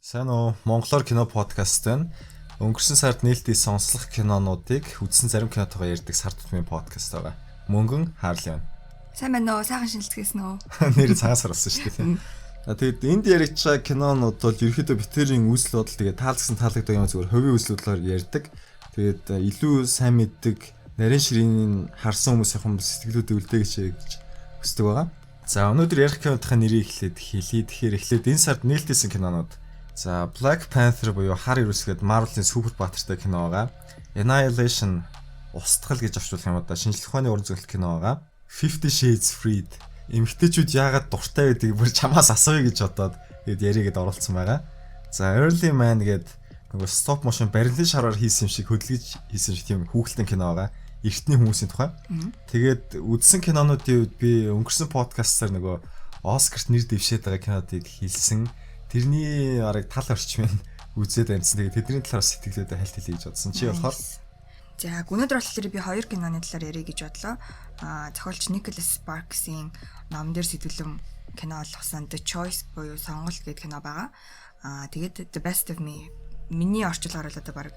Сайн уу? Монголоор кино подкаст байна. Өнгөрсөн сард нээлттэй сонслох кинонуудыг үзсэн зарим кинотойгоо ярьдаг сар тутмын подкаст байгаа. Мөнгөн Харлин. Сайн байна уу? Сайхан шинэлцгээсэн үү? Нэр цагаан сар болсон шүү дээ. Тэгээд энд яригч байгаа кинонууд бол ерөөхдөө битэрийн үзэл бодол тэгээд таалагдсан таалагддаг юм зүгээр хувийн үзэл бодлоор ярьдаг. Тэгээд илүү сайн мэддэг нарийн ширийн харсан хүмүүсийн сэтгэлүүдийг үлдээгч гэж хүсдэг байгаа. За өнөөдөр ярих кинотын нэрийг хэлье. Тэгэхээр эхлээд энэ сард нээлттэйсэн кинонууд. За Black Panther буюу хар ирүүсгээд Marvel-ийн супер баатартай кино байгаа. Annihilation устгал гэж авчруулах юм да. Шинжлэх ухааны уран зохиол кино байгаа. 50 Shades Freed эмэгтэйчүүд яагаад дуртай байдгийг бүр чамаас асууя гэж бодоод тэгээд яриагээд оролцсон байгаа. За Early Man гээд нөгөө stop motion барилын шараар хийсэн юм шиг хөдөлгөж хийсэн шиг тийм хүүхэлдэйн кино байгаа. Эртний хүмүүсийн тухай. Тэгээд үзсэн кинонуудын үед би өнгөрсөн подкастаар нөгөө Оскарт нэр дэвшээд байгаа кинодыг хэлсэн. Тэрний арга тал орчмын үзээд амжсан. Тэгээд тэдний талаар сэтгэлдээ хальт хэлье гэж бодсон. Чи болохоор за өнөөдөр болохоор би хоёр киноны талаар ярих гэж бодлоо. Зохиолч Nicholas Sparks-ийн ном дээр сэтгүүлэн кино олгосон The Choice буюу сонголт гэдэг кино байгаа. Тэгээд The Best of Me миний орчуулгаар л одоо баг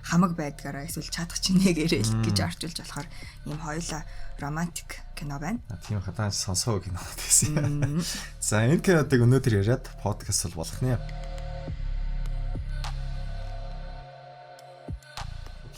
хамаг байдгаараа эсвэл чадах чинэг ирэл гэж орчуулж болохоор ийм хоёулаа романтик кино байна. Тийм хатаан сонсоо кино гэсэн. За энэ кинодыг өнөөдөр яриад подкаст бол болох нэ.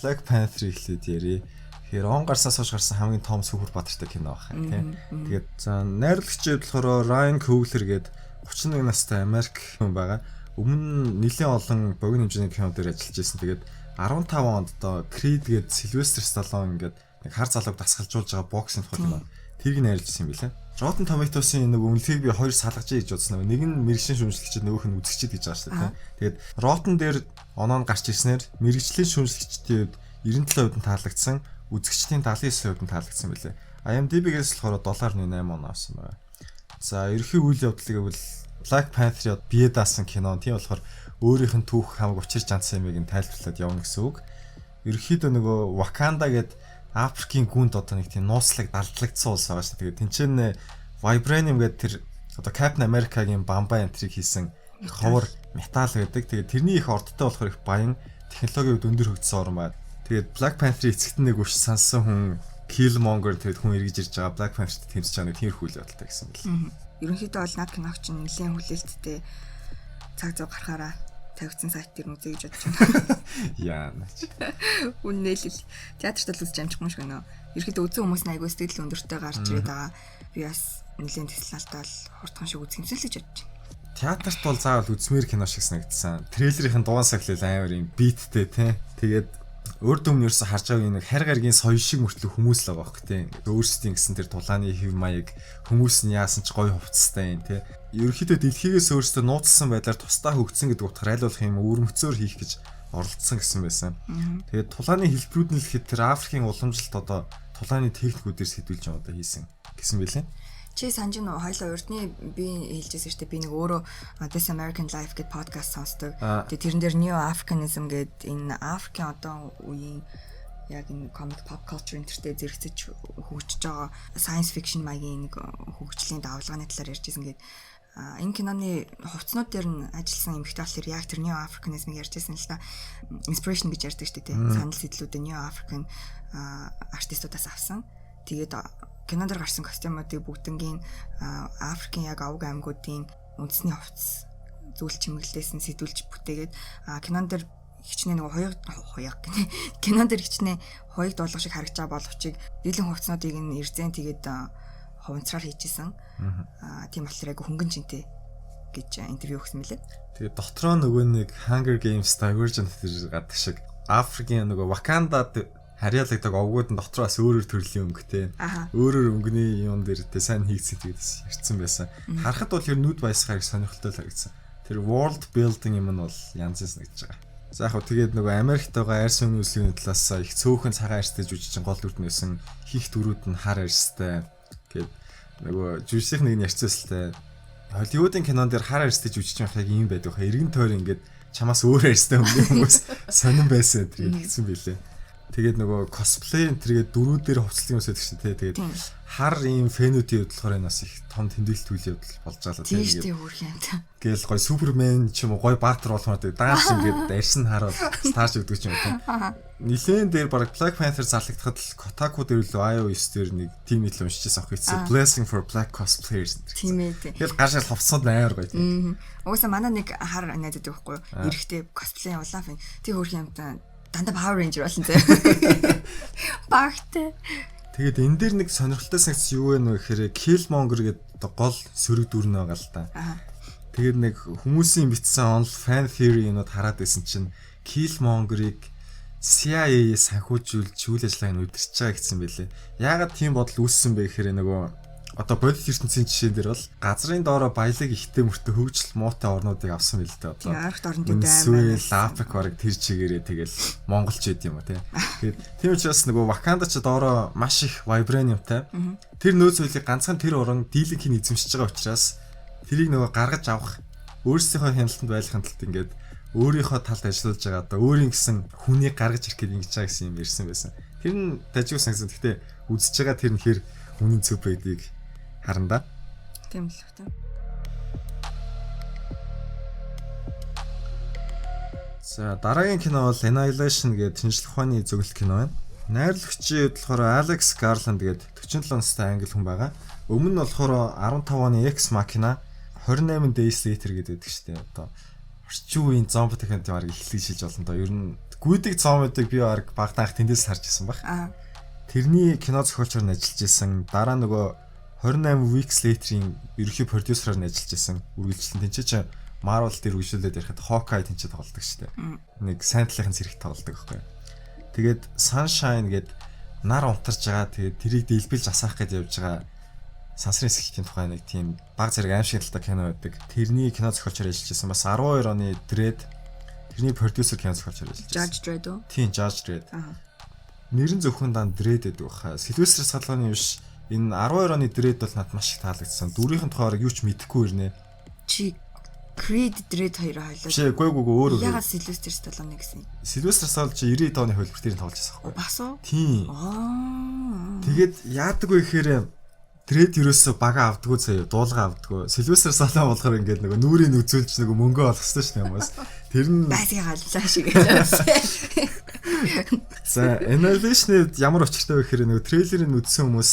Black Panther ихлэд ярий. Тэгэхээр он гарснаас хойш гарсан хамгийн том супер баатартай кино байна тийм. Тэгээд за найруулагчид болохоор Ryan Coogler гээд 31 настай Америк хүн байгаа. Өмнө нэлээд олон богино хэмжээний кино дээр ажиллаж байсан. Тэгээд 15 онд одоо Creed гээд Sylvester Stallone ингээд нэг хар залууг дасгалжуулж байгаа боксинг тухай кино. Тэрийг найруулсан юм билээ. Rotten Tomatoes-ийн нэг үнэлгээг би хоёр салгаж ийж бодсон. Нэг нь мэрэгжлийн шүүмжлэгчид нөгөөх нь үзэгчид гэж байгаа шүү дээ. Тэгээд Rotten дээр оноо гарч ирснээр мэрэгжлийн шүүмжлэгчдийн үед 97% нь таалагдсан, үзэгчдийн 79% нь таалагдсан билээ. IMDb-гээс болохоор $8 он авсан байна. За ерөнхий үйл явдлыг бол Black Panther-д бие даасан кино. Тийм болохоор өөрийнх нь түүх хамаг учир жанцсан юмыг нь тайлбарлаад явна гэсэн үг. Ерөнхийдөө нөгөө Wakanda гээд Африкийн гүнд одоо нэг тийм нууцлаг далдлагдсан улс байгаа шүү. Тэгээд тэнцэнэ Vibranium гэдэг тэр одоо Captain America-гийн бамбай энтриг хийсэн ховор металл гэдэг. Тэгээд тэрний их ордтой болохоор их баян технологийн үед өндөр хөгжсөн орн байна. Тэгээд Black Panther-ийн эцэгт нэг үш сансан хүн Killmonger тэгээд хүн эргэж ирж байгаа Black Panther-т тэмцэж байгаа нэг тиймэрхүү үйл явдалтай гэсэн бэл. Ерөнхийдөө бол над киног чинь нэлийн хүлээлттэй цаг зав гарахаараа тавигдсан сайт дээр үзье гэж бодож байна. Яа наач. Үнээл театрт л үзэж амжихгүй шүү нөө. Ерөнхийдөө үзэн хүмүүс нь аягүй сэтгэл өндөртэй гарч ирээд байгаа. Би бас нэлийн төсөлтөд хурдхан шиг үзэх юмсэл гэж бодож байна. Театрт бол заавал үзмээр кино шиг санагдсан. Трейлерийн дугаан сахилал амар юм биттэй тий. Тэгээд өөр дөмн ерөөсө харж байгаа нэг хар гаргийн соёл шиг мөртлөө хүмүүс л байгаа бохоо тий. Өөрсдийн гэсэн тэр тулааны хэв маяг хүмүүс нь яасан ч гоё хувцастай юм тий. Ерөнхийдөө дэлхийгээс өөрсдөө нууцсан байдлаар тусдаа хөгжсөн гэдэг утгаар айлуулах юм өрмөцөөр хийх гэж оролдсон гэсэн байсан. Тэгээд тулааны хэлбэрүүд нь л ихэд тэр Африкийн уламжлалт одоо тулааны техникүүдээр сэтүүлж одоо хийсэн гэсэн бэлээ. Чи санаж нь хоёлоо урдны би хэлжсэн шүү дээ. Би нэг өөрөө This American Life гэдэг подкаст сонсдог. Тэгээд тэрэн дээр New Africanism гэдэг энэ Африкийн одоо үеийн яг энэ comic pop culture энтертэй зэрэгцэж хөгжиж байгаа science fiction маягийн нэг хөгжлийн давлгааны талаар ярьжсэн гэдэг. Энэ киноны хувцснууд дээр нь ажилласан эмэгтэй болохоор яг тэр New Africanism-ыг ярьжсэн л та. Inspiration гэж ярьдаг шүү дээ. Санал сэтлүүдээ New African артистуудаас авсан. Тэгээд кинон дээр гарсан костюмуудыг бүгднгийн Африкийн яг авг аймагуудын үндэсний хувцас зүйл чимэглэлээс нь сэтүүлж бүтээгээд кинон дээр хичнээн нэг кинон дээр хичнээн хоёрт дуулах шиг харагдаж байгаа боловч дийлэн хувцснуудыг нь эрзэн тэгээд хувцраар хийжсэн. Тийм болохоор айгу хөнгөн жинтэй гэж интервью өгсөн мөлий. Тэгээд дотроо нөгөө нэг Hunger Games Divergent гэж гадаг шиг Африкийн нөгөө Wakanda харьяалагдаг овгууд нь дотор бас өөрөөр төрлийн өнгөтэй. Өөрөөр өнгөний юм дээр тэ сайн хийгдсэн гэдээс ярьсан байсан. Харахад бол тэр нүд баясгаар их сонирхолтой л харагдсан. Тэр world building юм нь бол янз янз санагдаж байгаа. За яг хөө тэгээд нөгөө Америкт байгаа арьс өмнө үсгийн талаас их цөөхөн цагаан арьстай жүжигчин гол дүрд нэсэн хийх дөрүүд нь хар арьстай гээд нөгөө жүжигчийн нэг нь ярьцээсэлтэй. Холливуудын кинон дээр хар арьстай жүжигчин яг ийм байдаг. Эргэн тойр ингээд чамаас өөр арьстай хүмүүс сонирн байсан тэр хэлсэн билээ. Тэгээд нөгөө cosplay энтергээд дөрүүдээр хувцлын үсэдэг чинь тэгээд хар ийм фэнүүдийн хөдөлгөөр нас их том тэмдэглэлт үйл явдал болж байгаа л тийм хөрх юм та. Гээл гой супермен ч юм уу гой баатар болгоно тэгээд дааш ингээд арьсан хараад старч өгдөг ч юм уу. Нилээн дээр баг Black Panther зарлагдахад л Kotaku дээр л iOS дээр нэг team нийтлэл уншижсэн ах хийсэн Blessing for Black Cosplayers. Тийм ээ. Тэгээд гашаал хувцсууд амар гоё тийм. Угаасаа манай нэг хар найдад байхгүй юу? Эрэхтэй cosplay улаан фэн. Тий хөрх юм та дандаа Power Ranger болсон зэ. Багтай. Тэгээд энэ дээр нэг сонирхолтой санагц юу вэ нөх гэхээр Killmonger гэдэг гол сөрөг дүр нэг байгаа л та. Тэгээд нэг хүмүүсийн бичсэн fan theory юмуд хараад байсан чинь Killmonger-ыг CIA санхүүжүүлж үйл ажиллагааг удирч байгаа гэсэн байлээ. Яагаад тийм бодол үүссэн бэ гэхээр нөгөө одоо бодит ертөнцийн жишээн дээр бол газрын доороо баялаг ихтэй мөртөө хөгжил муутай орнуудыг авсан байл л дээ одоо. Архт орнд үү Сүйл, Африк бараг тэр чигээрээ тэгэл монголч байд юм уу тий. Тэгээд тийм учраас нөгөө Wakanda ч доороо маш их vibraniumтай. Тэр нөөц хөлийг ганцхан тэр орон дийлэнхийн эзэмшиж байгаа учраас тэрийг нөгөө гаргаж авах өөрсдийнхөө хяналтанд байлгахын тулд ингээд өөрийнхөө талд ажиллаж байгаа одоо өөрийн гэсэн хүнийг гаргаж ирэх гээд ингэж байгаа гэсэн юм ярьсан байсан. Тэр нь дажгүй санагсан. Гэхдээ үзэж байгаа тэр нь хэр үнэн зөв байдгийг харна да. Тийм л хэвээр. За дараагийн кино бол Annihilation гэдэг шинжлэх ухааны зөвлөлт кино байна. Найруулагчид болохоор Alex Garland гэдэг 47 настай англи хүн байгаа. Өмнө нь болохоор 15 оны Ex Machina 28 Days Later гэдэг штеп одоо орчин үеийн зомби техникийн баг эхлэж шилж болно доо. Ер нь гүйдэг зомбидыг би баг багтаах тэндээс харж ирсэн баг. Тэрний кино зохиолчор нь ажиллаж исэн. Дараа нөгөө 28 Weeks Later-ийн ерөнхий продюсераар нь ажиллаж исэн. Үргэлжлэн тэнцээ чи Marvel дээр үргэлжлүүлээд ярихад Hawkeye тэнцээ тоглодог штеп. Нэг сайн талын зэрэг тоглодог байхгүй. Тэгээд Sunshine гээд нар унтарч байгаа. Тэгээд тэрийг дэлбэлж асаах гэж явж байгаа сансрын эсгэлтийн тухай нэг тийм баг зэрэг аимшиг талтай кино байдаг. Тэрний кино зохиолчор ажиллаж исэн. Бас 12 оны Dredd тэрний продюсер кино зохиолчор ажиллаж исэн. Judge Dredd үү? Тийм, Judge Dredd. Нэрэн зөвхөн дан Dredd гэдэг баха. Сильвестр Сталлоне биш. Энэ 12 оны Dredd бол надад маш их таалагдсан. Дүрийнхэн тухайгаар юу ч мэдэхгүй ирнэ. Чи Creed Dredd хоёроо хойлоо. Чи гойгоо өөр. Ягаад Сильвестр Сталлоне гэсэн? Сильвестр Сталлоне чи 90-ад оны хөлбөр дээр тоглож байсан байхгүй. Бас уу? Тийм. Тэгээд яадаг вэ гэхээр Dredd ерөөсө бага авдггүй заяа, дуулга авдггүй. Сильвестр Сталлоне болохоор ингээд нөгөө нүрийг үзүүлж нөгөө мөнгө олох хэрэгтэй шүү дээ хүмүүс. Тэр нь байсыг галлаа шиг байлаа. За, Annihilation-д ямар очиртай вэ гэхээр нөгөө трейлерыг үзсэн хүмүүс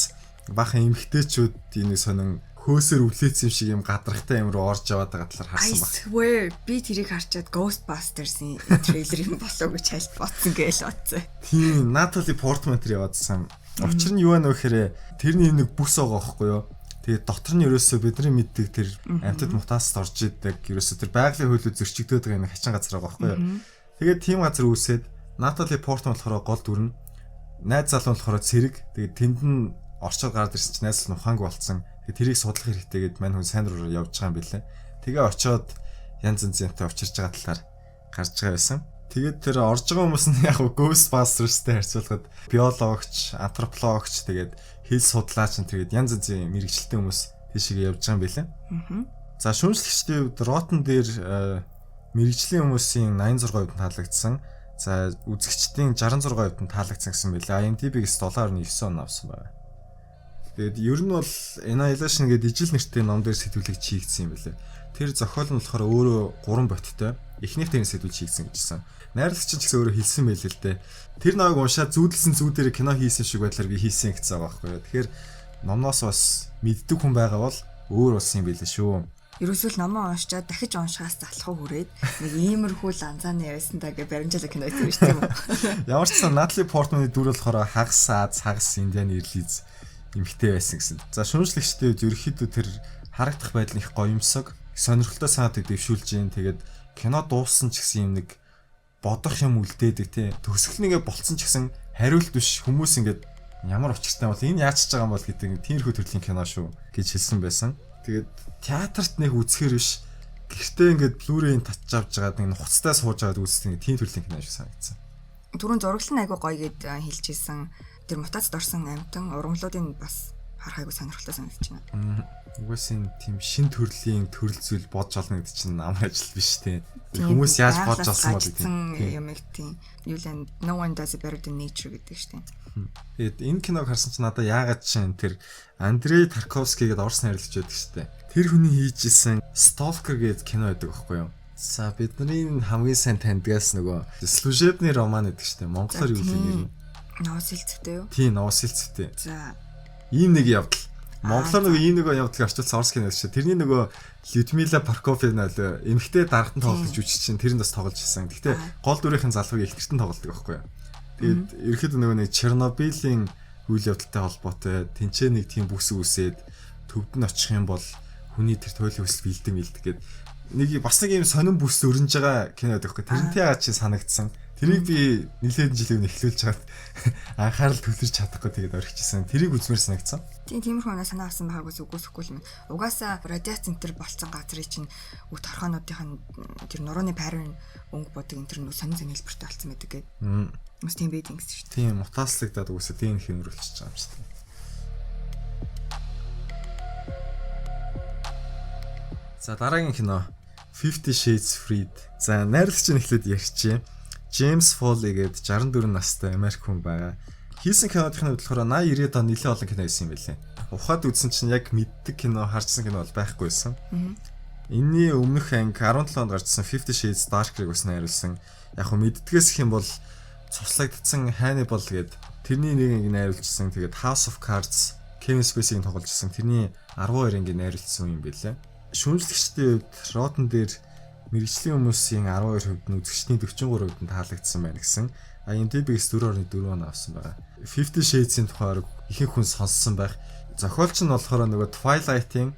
бахан эмгтээчүүд энэ сонин хөөсөр өвлөөц юм шиг юм гадрахтай юм руу орж яваад байгаа талаар харсан баг. I swear би тэрийг харчаад Ghostbusters-ийн трейлер юм болов гэж хайлт ботсон гээл утсан. Тийм, Natalie Portman тэр яваадсан. Учир нь юу вэ нөхөрэ тэрний нэг бүс байгаа байхгүй юу? Тэгээд дотор нь ерөөсөө бидний мэддэг тэр амьтад мутацид орж идэг ерөөсөө тэр байгалийн хөлөө зөрчигдөөд байгаа нэг хачин газар байгаа байхгүй юу? Тэгээд тийм газар үүсээд Natalie Portman болохоор гол дүр нь найз залуу болохоор цэрэг. Тэгээд тэнд нь орчоод гараад ирсэн чинь найз нь ухаангүй болцсон. Тэгээд тэрийг судлах хэрэгтэй гэд мань хүн сайн руу явж байгаа юм билээ. Тэгээ очоод янз янзтай учирч байгаа талаар гарч байгаа байсан. Тэгээд тэр орж байгаа хүмүүс нь яг Ghostbusters-тэй харьцуулахад биологч, антропологч тэгээд хэл судлаач нь тэгээд янз янзын мэрэгчлэлтэй хүмүүс тийшээ явж байгаа юм билээ. За шүүмжлэгчдийн хувьд Rotten дээр мэрэгжлийн хүмүүсийн 86% нь таалагдсан. За үзэгчдийн 66% нь таалагдсан гэсэн байлээ. IMDb-гээс 7.9 авсан байна. Тэгээд ер нь бол Annihilation гэдэг ижил нэртэй ном дээр сэтгүүлэг чийгдсэн юм билээ. Тэр зохиол нь болохоор өөрөө 3 боттой. Эхнийх дээр сэтгүүл чийгдсэн гэжсэн. Найруулагч ч гэсэн өөрөө хэлсэн байлээ л дээ. Тэр ноёг уншаад зүүдэлсэн зүүдээр кино хийсэн шиг байдлаар би хийсэн гэсэн байгаа байхгүй юу. Тэгэхээр номноос бас мэддэг хүн байгаа бол өөр болсон юм билээ шүү. Ерөөсөө номоо уншчаад дахиж уншихаас залхуу хүрээд нэг иймэрхүү ланзааны явсан даа гэж баримжаалаа кино хийсэн шүү дээ. Ямар ч сан Natalie Portman-ы дүр болохоор хагас Аз, хагас Индиан ирлиз эмхтэй байсан гэсэн. За шүүмжлэгчтэй ерөөхдөө тэр харагдах байдал их гоёмсог, сонирхолтой санаатыг дэвшүүлж гин. Тэгээд кино дууссан ч гэсэн юм нэг бодох юм үлдээдэг тий. Төсгөлнийгээ болцсон ч гэсэн хариулт биш хүмүүс ингээд ямар учиртай бол энэ яачж байгаа юм бол гэдэг тиймэрхүү төрлийн кино шүү гэж хэлсэн байсан. Тэгээд театрт нэг үзэхэр биш гэртээ ингээд Blu-ray-ийн татж авч байгаа нэг нухацтай сууж байгаад үзсэн тийм төрлийн кино шиг санагдсан. Түрүүн зураглал нь айгу гоё гэд хэлчихсэн. Тэр мутацид орсон амтан ургамлуудын бас харах айгу сонирхолтой санагдаж байна. Угсаа тийм шин төрлийн төрөл зүйл бодж олно гэдэг чинь амар ажил биш тий. Хүмүүс яаж бодож авсан бол тийм. юм их тийм. Юу л no one does it better than nature гэдэг штеп. Тэгээд энэ киног харсан чинь надад яагаад чинь тэр Андрей Тарковский гэдэг орос найруулагч байдаг штеп. Тэр хүний хийжсэн Stalker гэдэг кино байдаг байхгүй юу? За бидний хамгийн сайн таньдгаас нөгөө служебный роман гэдэг штеп. Монголоор юу гэх нэр нь? Новосэлцтэй юу? Тийм, новосэлцтэй. За ийм нэг явдал. Монголоор нөгөө ийм нэг явдлыг орчуулсан орос кино шүү. Тэрний нөгөө Людмила Парковна л эмэгтэй дарагтан тоглож үжиж чинь тэр нь бас тоглож ирсэн. Гэхдээ гол дүрийн залууг ихтертэн тоглодог байхгүй юу? Тэгээд ерөөхдөө нөгөө нэг Чернобылийн үйл явдалтай холбоотой тэнцээ нэг тийм бүс үсээд төвд нь очих юм бол хүний тэр туйлын өсөл бэлдэн мэлдэг гэдэг нэг бас нэг юм сонирн бүс өрнөж байгаа кино байдаг байхгүй. Тэрнтэй яагаад чи санагдсан? Тэрийг би нэлээд жилийн эхлүүлж чад анхаарал төвлөрч чадахгүй тэгээд орхижсэн. Тэрийг үзмээр санагдсан. Тиймэрхүү санаа авсан байгаагүйс үгүйсэхгүй юм. Угаасаа радиац центр болцсон газрын чинь үг торхоонуудын тэр нурууны парын өнгө бодог энэ тэр сонин хэлбэртэй болсон байдаг гэдэг. Бас тийм байдаг гэсэн шүү дээ. Тийм мутааслагдаад үгүйсээ тийм хэмрүүлчихэж байгаа юм шүү дээ. За дараагийн кино 50 Shades Freed. За найруулагч нь эхлээд ярьчих. Джеймс Фолли гэдэг 64 настай Америк хүн байгаа. Хийсэн кинодын болохоор 80 90-ад он нэлээд олон кино хийсэн юм байлээ. Ухаад үзсэн чинь яг мэддэг кино, харсан кино бол байхгүйсэн. Энийний өмнөх анги 17 онд гарчсан 50 Shades Dark-ыг бас найруулсан. Яг хөө мэддгээс их юм бол цуслагдсан Hannibal гэдэг тэрний нэг анги найруулсан. Тэгээд House of Cards, Kevin Spacey-ийг тоглож ирсэн. Тэрний 12 анги найруулсан юм байлээ. Шүүмжлэгчдийн хувьд Rotten дээр мэргэжлийн хүмүүсийн 12% нь үзэгчдийн 43% нь таалагдсан байна гэсэн. IMDb-гээс 4.4 он авсан байгаа. 50 Shades-ийн тухайг ихэнх хүн сонссон байх. Зохиолч нь болохоор нөгөө Twilight-ийн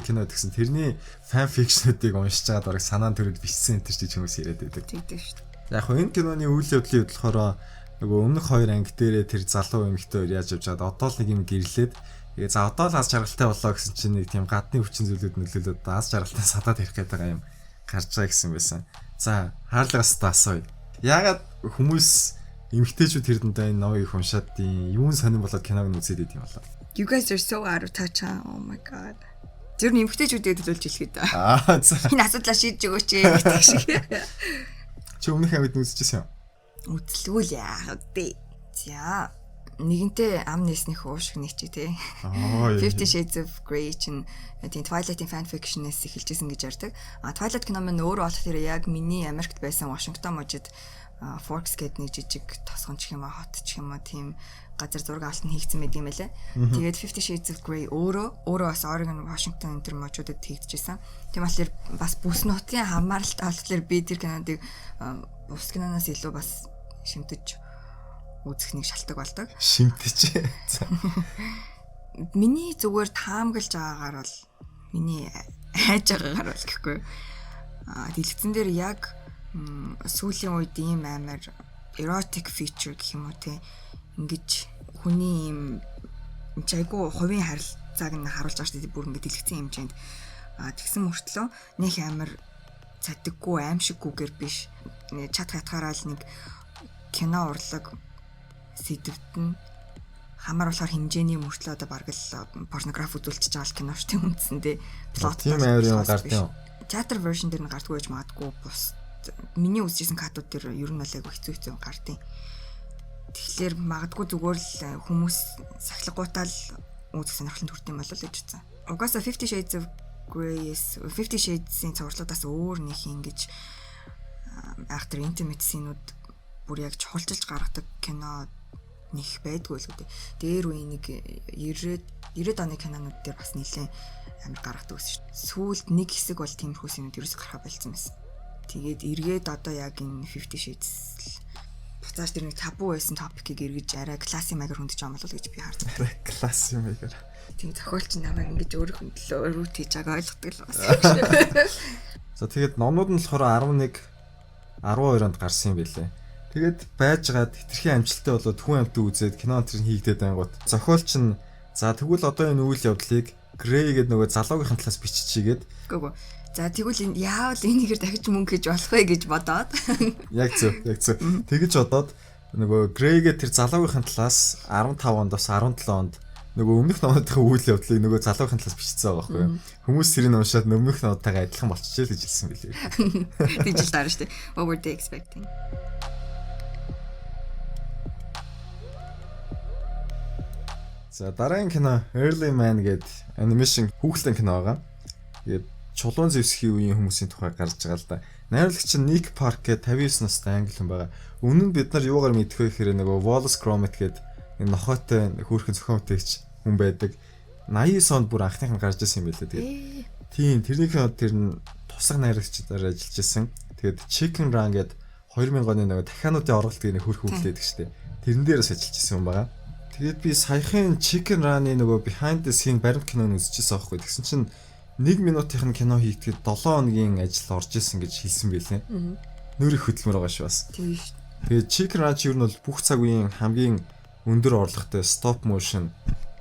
кино гэсэн тэрний fan fiction-уудыг уншиж байгаа дараг санаа төрөд бичсэн энэ ч хүмүүс яриад байдаг. Тэгдэг шүү дээ. Яг хөө энэ киноны үйл явдлын болохоор нөгөө өмнөх хоёр анги дээрээ тэр залуу эмэгтэй хоёр яаж явж байгаад одоо л нэг юм гэрлээд за одоо л аз жаргалтай болоо гэсэн чинь нэг тийм гадны хүчин зүйлүүд нөлөөлөд аз жаргалтай садаад ирэх гээд байгаа юм гарч байгаа гэсэн байсан. За хаалгаас таасаа. Яагаад хүмүүс эмэгтэйчүүд тэрдэндээ энэ новыг уншаад юм сонирн болоод киног нь үзээд идэв юм болоо. You guys are so out of touch. Oh my god. Тэр нь эмэгтэйчүүдэд төлөвлөж хэлэхэд. За. Энэ асуудлаа шийдэж өгөөч гэдэг шиг. Чи өмнөх амьд үзчихсэн юм? Үзлгүй л яах вэ? За. Нэгэнтээ ам нэснийх уушиг нэгчи тий. 50 Shades of Grey чинь тийм Twilight-ийн fan fiction-ээс эхэлжсэн гэж ярьдаг. Twilight кино маань өөрөө болохоор яг миний Америкт байсан Washington мужид Forks гэдэг нэг жижиг тосгон ч юм уу хот ч юм уу тийм газар зураг авалт нь хийгдсэн байт юм байлаа. Тэгээд 50 Shades of Grey өөрөө бас Oregon, Washington энэ төр мужуудад хийгдчихсэн. Тийм болохоор бас бүс нутгийн хамааралтай болохоор би тэр киноныг бус киноноос илүү бас шимтэж үзэх нэг шалтгаан болдог. Шимтэж. Миний зүгээр таамаглаж байгаагаар бол миний хайж байгаагаар бол гэхгүй. Дэлгэцэн дээр яг сүүлийн үед ийм амар erotic feature гэх юм уу те ингэж хүний ийм чайгуу хувийн харилцааг нь харуулж байгаа шүү дээ бүр ингэ дэлгэцэн хэмжээнд. Тэгсэн мөртлөө нэг амар цатаггүй аимшиггүйгээр биш чат хатгаараа л нэг кино урлаг сэдвт нь хамаар болохоор хэмжээний мөртлөө одоо бараг л порнографи үзүүлчихэж байгаа кино шүү дээ үндсэндээ плот тийм амар юм гардаг юм. Театр version дээр нь гардгүй гэж магадгүй бус миний үзчихсэн катууд дээр ер нь бол айгу хэцүү гардیں۔ Тэгэхээр магадгүй зүгээр л хүмүүс сахилгуудаа л үзэх сонирхолтой төрт юм болол гэж хэлсэн. Угаасаа 50 Shades of Grey-с 50 Shades-ийн цувралуудаас өөр нэг ингэж after intimate scene-ууд бүр яг чухалчилж гаргадаг кино нэх байдгүй л үү. Дээр үе нэг 90-ад оны кинонууд дээр бас нэлээд амар гаргадаг байсан шүү. Сүүлд нэг хэсэг бол тиймэрхүү юмуд ерөөсөй гарах болсон байсан. Тэгээд эргээд одоо яг энэ 50 Shades буцааж тэр нэг табу байсан топикийг эргэж арай классик маягаар хөндөж байгаа болов гэж би харсан. Классик маягаар. Тийм зохиолч намайг ингэж өөрөөх нь төлөө рут хийж байгааг ойлгодог л бас. За тэгээд номнууд нь болохоор 11 12 онд гарсан юм байлээ. Тэгээд байжгаад хитрхийн амжилттай болоод хүн амьтан үзээд кино тэр хийгдээд байнгут. Зохиолч нь за тэгвэл одоо энэ үйл явдлыг Grey гэдэг нөгөө залуугийн талаас биччихийгээд. Гүг. За тэгвэл яавал энийгээр дахиж мөнгө хийж болох вэ гэж бодоод. Яг зөв. Тэгэж бодоод нөгөө Grey гэдэг тэр залуугийн талаас 15 онд бас 17 онд нөгөө өмнөх номуудын үйл явдлыг нөгөө залуухийн талаас бичсэн байгаа байхгүй юу. Хүмүүс тэрийг уншаад өмнөх номуудтайгаа адилхан болчихжээ л гэж хэлсэн билээ. Тэгж л дараа штэ. What were they expecting? За дараагийн кино Early Man гэдэг анимашн хүүхэлдэйн кино байгаа. Тэгээд чулуун зэвсгийн үеийн хүмүүсийн тухай гарч байгаа л да. Найруулагч нь Nick Park гэдэг 59 настай англи хүн байгаа. Өмнө нь бид нар юугаар мэдэх вэ гэхээр нөгөө Wallace Gromit гэдэг энэ нохойтой хөөрхөн зохион бүтээгч хүн байдаг. 89 онд бүр анхных нь гарч ирсэн юм байлээ. Тэгээд тийм тэрний кинод тэр нь тусгай найруулагчдаар ажиллаж исэн. Тэгээд Chicken Run гэдэг 2000 оны нөгөө дахиануудын оролтыг нэг хөрх хүүхлээдэг штеп. Тэрэн дээрээс ажиллаж исэн юм байгаа. Тэгээд би саяхан Chicken Run-ы нөгөө behind the scene баримт киног үзчихсэн аахгүй. Тэгсэн чинь 1 минутын кино хийхдээ 7 хоногийн ажил орж исэн гэж хэлсэн байлээ. Нүүрийг хөдөлмөр байгаа шүү бас. Тийм шүү. Тэгээд Chicken Run юу нь бол бүх цаг үеийн хамгийн өндөр орлоготой stop motion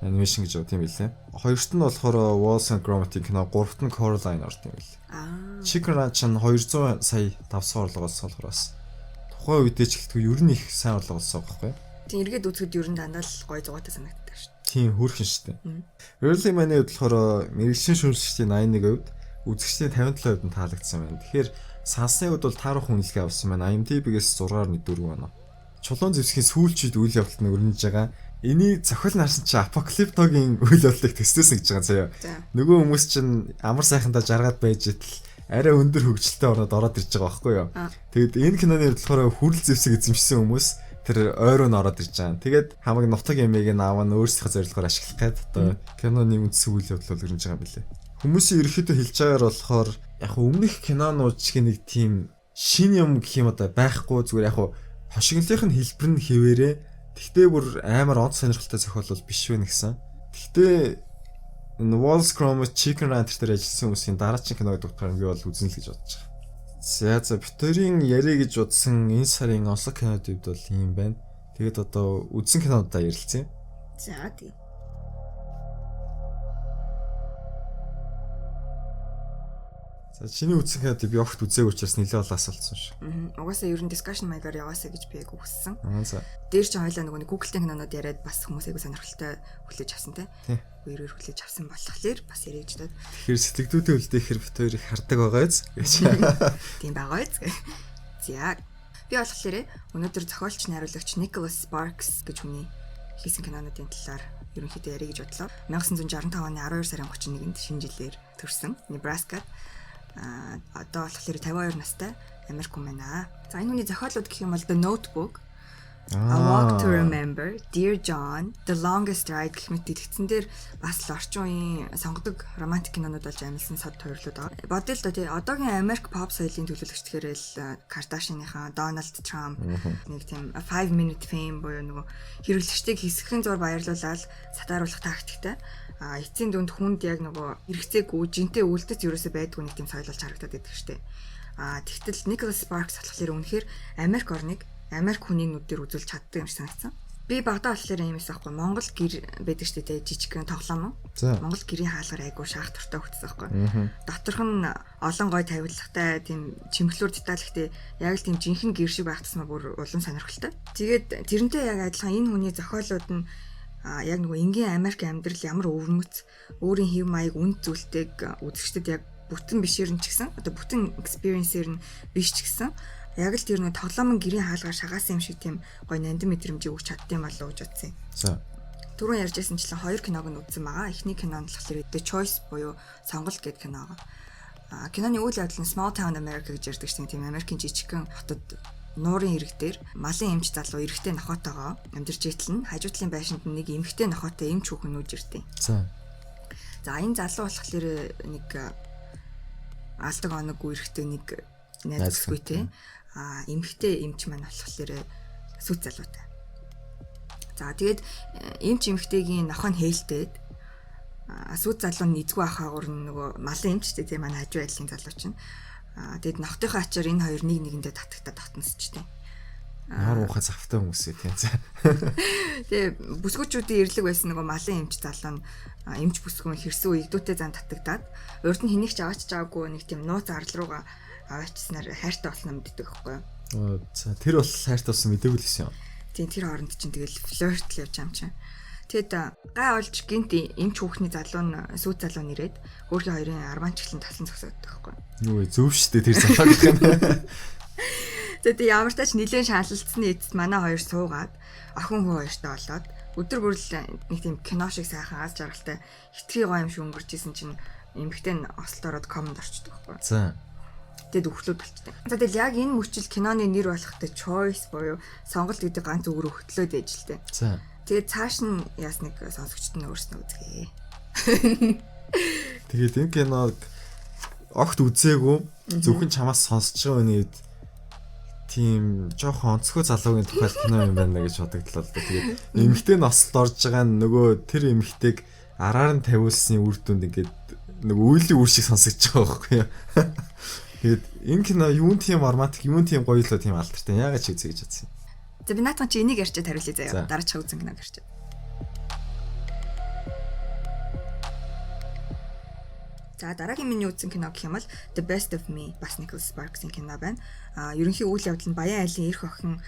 animation гэж байгаа юм билээ. Хоёрт нь болохоор Wallace and Gromit кино, гуравт нь Coraline орд юм билээ. Chicken Run чинь 200 сая давсан орлогоос болохоор бас тухайн үедээ ч гэлтгүй ер нь их сайн орлого олсон байхгүй. Тийм эргээд үзэхэд ер нь дандаа л гоё зугаатай санагддаг шүү. Тийм хөөрхөн шүү дээ. Early Man-ы болохоор мэрэгчлийн шүүмжлэгчдийн 81%, үзэгчдийн 57% нь таалагдсан байна. Тэгэхээр сансны хувьд бол таарах үнэлгээ авсан байна. IMDb-гээс 6.4 байна. Чулуун зэвсгийн сүүлчид үйл явдалд нь өрнөж байгаа. Энийг зохиол нарсан чи Apocalypto-гийн үйл явдлыг төсөөсөн гэж байгаа заяа. Нөгөө хүмүүс чинь амар сайхандаа жаргаад байж итэл арай өндөр хөгжилтэй орнод ороод ирж байгаа байхгүй юу. Тэгэд энэ киноны болохоор хүрэл зэвсэг эзэмшсэн хүмүүс тэр ойроо н ороод ирж байгаа. Тэгээд хамаг нутаг ямиг нь аваа өөрсдийнхөө зорилгоор ашиглах гээд одоо киноны үндсэн үйл явдал бол өрнөж байгаа юм билээ. Хүмүүсийн ерөөхдөө хэлж байгаагаар болохоор яг өмнөх кинонууд шиг нэг тийм шин юм гэх юм одоо байхгүй зүгээр яг хошигнлынх нь хэлбэр нь хിവэрээ. Тэгтээ бүр амар онц сонирхолтой зохиол бол биш вэ гэсэн. Тэгтээ энэ Wallace Gromit Chicken Run дээр ажилласан хүмүүсийн дараагийн киног дутгаар би бол үзнэ л гэж бодож байгаа. За битэрийн яриа гэж бодсон энэ сарын онцлог кинод үед бол юм байна. Тэгээд одоо үзсэн кинодаа ярилцъя. За тийм. За чиний үзсэн кинод би огт үзээгүй учраас нэлээд олон асуулт шүү. Угаасаа ер нь discussion mailer яваасаа гэж би яг хүссэн. За. Дээр ч хоёлаа нөгөө Google-ийн кинонод яриад бас хүмүүс айгу сонирхолтой хүлээж авсан те. Үерээр хүлээж авсан болохоор бас яригч даа. Тэгэхээр сэтгэлдүүдээ үлдээхэр бит хоёрыг хардаг байгаа биз? Тийм байгаа биз? За. Би болохоор өнөөдөр зохиолч найруулагч Nicholas Sparks гэж хүний хийсэн кинонуудын талаар ерөнхийдөө ярих гэж бодлоо. 1965 оны 12 сарын 31-нд шинэ жилээр төрсэн Nebraska одоо болохоор 52 настай Америк хүн байна. За энэ хүний зохиолууд гэх юм бол The Notebook, A Walk to Remember, Dear John, The Longest Ride гэх мэт дэлгэцэн дээр бас л орчин үеийн сонгодог романтик кинонууд болж амилсан сод тойрлууд байгаа. Бодъё л доо тий одоогийн Америк pop соёлын төлөөлөгч тэрэл Kardashian-ийнхаа Donald Trump нэг тийм 5 minute fame буюу нөгөө хэрэглэгчдийг хэсэгхэн зур баярлуулаад сатааруулах тактиктэй. Эцсийн дүнд хүнд яг нөгөө хэрэгцээгүй жинтэй үлдэц ерөөсөө байдгүй нэг тийм соёл болж харагдаад байдаг штеп. Тэгтэл Nicholas Sparks болохоор үнэхээр Америк орныг Америк хүний нүдээр үзүүлж чаддаг юм шиг санагдсан. Би багтаа болохоор юм эсэхгүй Монгол гэр байдаг штеп тэ жижигхэн тоглоом. Монгол гэрийн хаалгаар айгуу шаах туртай хөтсөн байхгүй. Доторх нь олон гой тавилгатай тийм чимхлүүр детальхтэй яг л тийм жинхэнэ гэр шиг байх тусмаа бүр улам сонирхолтой. Тэгээд тэрнтэй яг адилхан энэ хүний зохиолууд нь яг нөгөө энгийн Америк амьдрал ямар өвөрмөц өөрийн хэв маяг үнд зүйлтэйг үзэгчдэд яг бүтэн бишээр нь ч гэсэн одоо бүтэн experience-ээр нь биш ч гэсэн яг л тэр нэг тоглоомын гэрийн хаалгаар шагаасан юм шиг тийм гоё нандин мэдрэмжийг өгч чаддсан болов уу гэж бодсон юм. За. Түрүүн ярьжсэнчлэн хоёр киног нь үзсэн байгаа. Эхний кино нь болохоор The Choice буюу сонголт гэдэг кино байгаа. Киноны үйл явдал нь Small Town America гэж ярьдаг чинь тийм Америкийн жижигхэн хотод нуурын ирэг дээр малын эмч залуу эрэгтэй нохоотойгоо амьдарч итэл нь хажуутлын байшинд нэг эмэгтэй нохоотой эмч хүүхэн нүүж ирдээ. За энэ залуу болохоор нэг алдаг оног үерхтэй нэг найзсгүй те. Эмэгтэй эмч маань болохоор сүт залуутай. За тэгээд эмч эмэгтэйгийн нохоо нь хээлтэд сүт залуу нь эзгүй ахаагуур нөгөө малын эмчтэй те манай хажуу байдлын залуу чинь тэгэд нохтойхоо ачаар энэ хоёр нэг нэгэндээ татагтаа татнасчтэй. Ямар ухаа завтай хүмүүс ээ тийм. Тэгээ бүсгүүчүүдийн ирлэг байсан нөгөө малын эмч залуу нь эмч бүсгүүн хэрсэн үегдүүтэй зан татагдаад урд нь хэнийг ч аваач чаагүй нэг тийм нууц арал руугаа аваачснаар хайртай болсон мэддэг байхгүй юу. За тэр бол хайртай болсон мэдээгүй л байсан юм. Тийм тэр хооронд чинь тэгэл флирт л явж байгаа юм чинь. Тэгэд гай олж гинт эмч хүүхний залуу нь сүйт залуу нэрээд өөрхийн хоёрын арманчлан тасан зогсоод байхгүй. Нүгэ зөв штэ тэр залуу гэх юм. Тэгээд ямар ч тач нилээн шаналцсны эцэст манай хоёр суугаад охин хүү хоёртой болоод өдөр бүрл нэг тийм кино шиг сайхан аз жаргалтай хитрхи гоё юм шиг өнгөрч исэн чинь эмэгтэй нь Ослд ороод команд орчдөг байхгүй. За. Тэгэд өвхлүүд болчтой. За тэгэл яг энэ мөчил киноны нэр болохтой choice буюу сонголт гэдэг ганц үгээр өгтлөөд ээж л тээ. За. Тэгээд цааш нь яс нэг сонсогчд нь өөрснөө үзгээ. Тэгээд энэ киног огт үзээгүй зөвхөн чамаас сонсож байгаа үнийг тийм жоохон онцгой залуугийн тухай кино юм байна гэж бодогдлоо л да. Тэгээд эмэгтэй нь Ослд орж байгаа нь нөгөө тэр эмэгтэйг араар нь тавиулсны үр дүнд ингээд нөгөө үеийн үр шиг сонсогдож байгаа байхгүй юу. Тэгээд энэ кино юун тийм романтик, юун тийм гоё л тийм алдартай. Яагаад ч үзье гэж бодсон юм. За би наатан чи энийг ярьчаад хариулъя заяа. Дараач үзэн киног ярьчаад. За дараагийн миний үзсэн кино гэх юм бол The Best of Me бас Nicholas Sparks-ийн кино байна. Ерөнхий үйл явдал нь баян айлын эх охин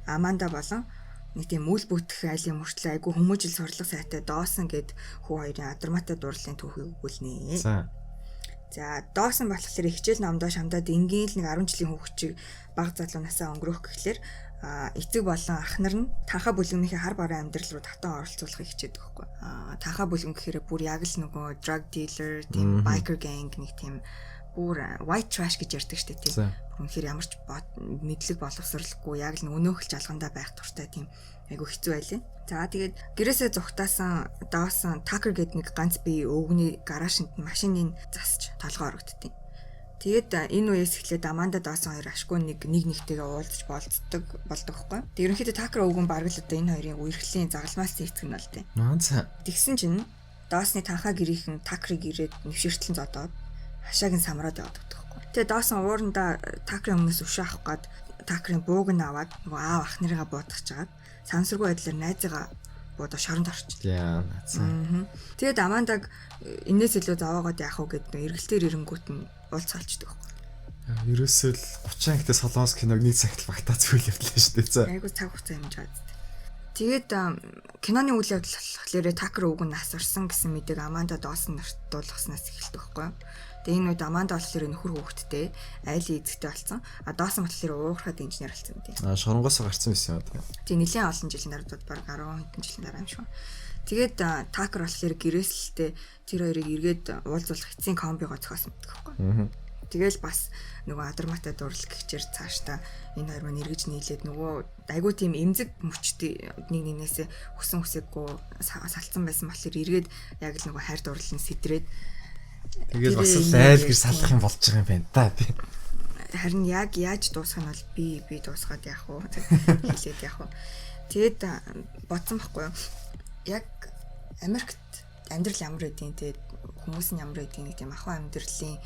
Аманда болон нэг тийм үл бүтэх айлын мөртлөө айгу хүмүүжил сурлага сайтай Доосон гэд хүү хоёрын адармаатай дурлалын түүхийг өгүүлнэ. За Доосон болохоор хичээл номдоо шамдаад энгийн л нэг 10 жилийн хүүхчийг баг залуунасаа өнгөрөх гэхлээр эцэг болон ах нар нь танхаа бүлгэнийхээ хар баруун амьдрал руу татан оролцуулахыг хичээдэг байхгүй. Танхаа бүлгэн гэхээр бүр яг л нөгөө drug dealer, тийм biker gang нэг тийм бүр white trash гэж ярьдаг штэ тийм. Үнэхээр ямар ч мэдлэг боловсруулахгүй яг л өнөөхөл жалгандаа байх туртай тийм айгу хэцүү байлээ. За тэгээд гэрээсээ зүхтаасан Dawson Tucker гэдэг нэг ганц бие өвгний гараашинд машиныг засч толгой орогдтiin. Тэгээд энэ үеэс эхлээд Amanda Dawson хоёр ашгүй нэгтэйгээ уулзаж болцдог болдог байхгүй. Тэгээд ерөнхийдөө Tucker өвгөн бараг л одоо энэ хоёрын үерхлийн загалмаас зэцгэн бол тээ. Тэгсэн чинь Dawson-ы танхаа гэрийнхэн Tucker-ыг ирээд нэвшэртлэн зодоод хашааг нь самраад явдаг байхгүй. Тэгээд Dawson уурандаа Tucker-ын өмнөөс өшөө авах гээд Tucker-ын бууг нь аваад нөгөө аав ах нарыгаа буудгах чагаад сансаргүй байдлаар найзыгаа буудаа шоронд орчихсон. Яа, нацаа. Тэгээд Амандаг энэс илүү заваагаад яах вэ гэдэг эргэлтээр ирэнгүүт нь уулзаалчдаг байхгүй. Ерөөсөө л 30 ангитай солонгос киног нэг цагт багтаа зүйл явдлаа шүү дээ. Айгу цаг хугацаа хэмжээд. Тэгээд киноны үйл явдал болохоор Tucker өвгөн нас орсон гэсэн мэдээг Amanda Dawson нарт дуулгаснаас эхэлдэг байхгүй. Тэгээд энэ үед Amanda болохоор нөхөр хүүхэдтэй айлын эзэгтэй болсон. Dawson болохоор уурхад инженер болсон тийм. Шоронгоос гарсан байсан юм. Тийм нэлээд олон жилийн дараа баг 10 хэдэн жилийн дараа юм шиг. Тэгээд Tucker болохоор гэрээсэлтэй тэр хоёрыг эргээд уулзуулах эцсийн комбигоо зохиосон байдаг байхгүй. Тэгэл бас нөгөө адармаатай дурлал гихчээр цаашдаа энэ хоёр маань эргэж нийлээд нөгөө айгуу тийм эмзэг мөчтэй нэгнээсээ хүсэн хүсэггүй салцсан байсан болохоор эргээд яг л нөгөө хайр дурлал нь сэтрээд тэгэл бас айл гэр салах юм болж байгаа юм байна та тийм. Харин яг яаж дуусгах нь бол би дуусгаад яах вэ? Хэлээд яах вэ? Тэгэд бодсон байхгүй юу? Яг Америкт амьдрал ямар байдгийг тэгээд хүмүүс нь ямар байдгийг нэг тийм ахуй амьдралын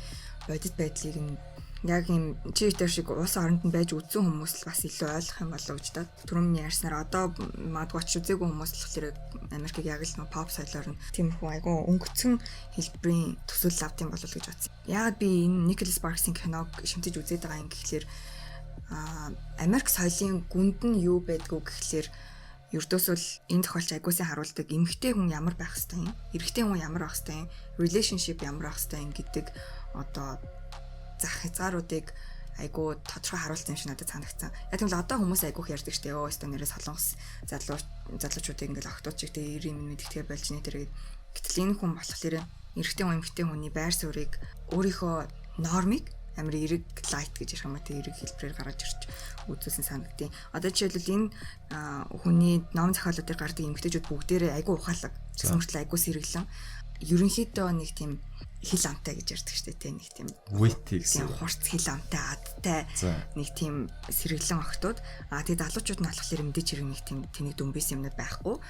бодит байдлыг нь яг юм чивтер шиг уус оронд нь байж үзсэн хүмүүс л бас илүү ойлгох юм болов гэж та. Түрүүний ярьснаар одоо магадгүй ч үзээгүй хүмүүс л болохоор Америкийг яг л pop соёлоор нь тийм хүү айгу өнгөцөн хэлбэрийн төсөөлөл авт юм болов гэж бодсон. Яагаад би энэ Nicholas Sparks-ийн киног шимтэж үзээд байгаа юм гэхлээр Америк соёлын гүнд нь юу байдгүй гэхлээр ердөөсөл энэ тохиолч айгуусын харуулдаг эмэгтэй хүн ямар байх хэвтэй юм, эрэгтэй хүн ямар байх хэвтэй юм, relationship ямар байх хэвтэй юм гэдэг одоо зах хязгааруудыг айгуу тодорхой харуулсан юм шиг надад санагдсан. Яг тийм л одоо хүмүүс айгуух ярьдаг штеп. Өө өстө нэрээ солонгос залуучуудыг ингээл охтууд чигтэй 90 мэдтгэе болж нэ тэргээд гэтэл энэ хүн болохоор эрэгтэй хүн эмэгтэй хүний байр суурийг өөрийнхөө нормыг амар эрэг лайт гэж ярих юм аа тэ эрэг хэлбэрээр гаргаж ирж үзүүлсэн санагдیں۔ Одоо жишээлбэл энэ хүний ном зохиолуудыг гардаг эмэгтэйчүүд бүгдээрээ айгуу ухаалаг. Гэсэн мөртлөө айгуу сэргэлэн. Ерөнхийдөө нэг тийм хил амтай гэж ярьдаг шүү дээ, нэг тийм witty гэсэн хурц хил амтай адтай нэг тийм сэргэлэн охтууд. Тэгээд залуучууд нь болохоор мэдээж хэрэг нэг тийм тэнийг дүнбэс юмнууд байхгүй.